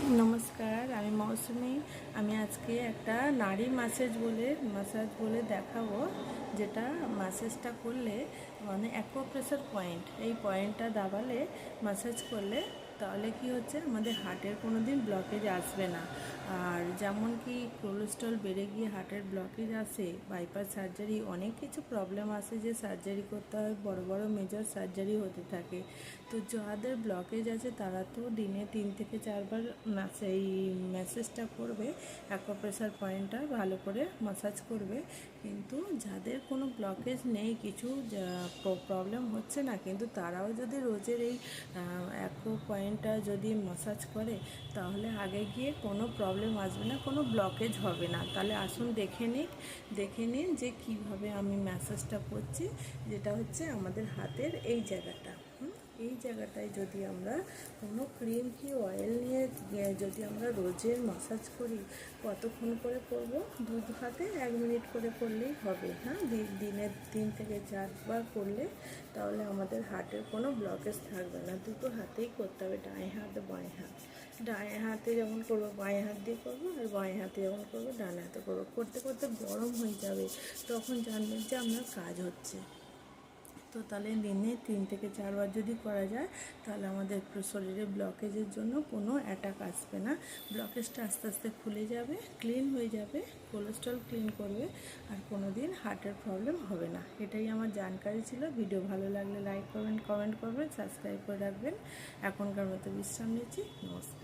নমস্কার, আমি মৌসুমি। আমি আজকে একটা নাড়ি মাসাজ বলে দেখাবো, যেটা ম্যাসেজটা করলে মানে অ্যাকুপ্রেশার পয়েন্ট, এই পয়েন্টটা দাবালে ম্যাসাজ করলে তাহলে কি হচ্ছে, আমাদের হার্টের কোনো দিন ব্লকেজ আসবে না। আর যেমন কি কোলেস্ট্রল বেড়ে গিয়ে হার্টের ব্লকেজ আসে, বাইপাস সার্জারি, অনেক কিছু প্রবলেম আসে যে সার্জারি করতে হয়, বড় বড় মেজর সার্জারি হতে থাকে। তো যাদের ব্লকেজ আছে তারা তো দিনে 3 থেকে 4 বার এই ম্যাসেজটা করবে, অ্যাকুপ্রেশার পয়েন্টটা ভালো করে ম্যাসাজ করবে। কিন্তু যাদের কোনো ব্লকেজ নেই, কিছু প্রবলেম হচ্ছে না, কিন্তু তারাও যদি রোজের এই অ্যাকো পয়েন্টটা যদি ম্যাসাজ করে, তাহলে আগে গিয়ে কোনো প্রবলেম আসবে না, কোনো ব্লকেজ হবে না। তাহলে আসুন দেখে নিন যে কীভাবে আমি ম্যাসাজটা করছি। যেটা হচ্ছে আমাদের হাতের এই জায়গাটা, এই জায়গাটায় যদি আমরা কোনো ক্রিম কি অয়েল নিয়ে যদি আমরা রোজের ম্যাসাজ করি, কতক্ষণ করে করব? দুধ হাতে 1 মিনিট করে করলেই হবে। দিনে 3 থেকে 4 বার করলে তাহলে আমাদের হার্টের কোনো ব্লকেজ থাকবে না। দুটো হাতেই করতে হবে, ডান হাত বাঁয়ে হাত। ডান হাতে যখন করবো বাঁয়ে হাত দিয়ে করবো, আর বাঁয়ে হাতে যখন করবো ডান হাতে করবো। করতে করতে গরম হয়ে যাবে, তখন জানবেন যে আপনার কাজ হচ্ছে। তো তাহলে দিনে 3 থেকে 4 বার যদি করা যায়, তাহলে আমাদের শরীরে ব্লকেজের জন্য কোনো অ্যাটাক আসবে না। ব্লকেজটা আস্তে আস্তে খুলে যাবে, ক্লিন হয়ে যাবে, কোলেস্ট্রল ক্লিন করবে, আর কোনো দিন হার্টের প্রবলেম হবে না। এটাই আমার জানকারি ছিল। ভিডিও ভালো লাগলে লাইক করবেন, কমেন্ট করবেন, সাবস্ক্রাইব করে রাখবেন। এখনকার মতো বিশ্রাম নিচ্ছি। নমস্কার।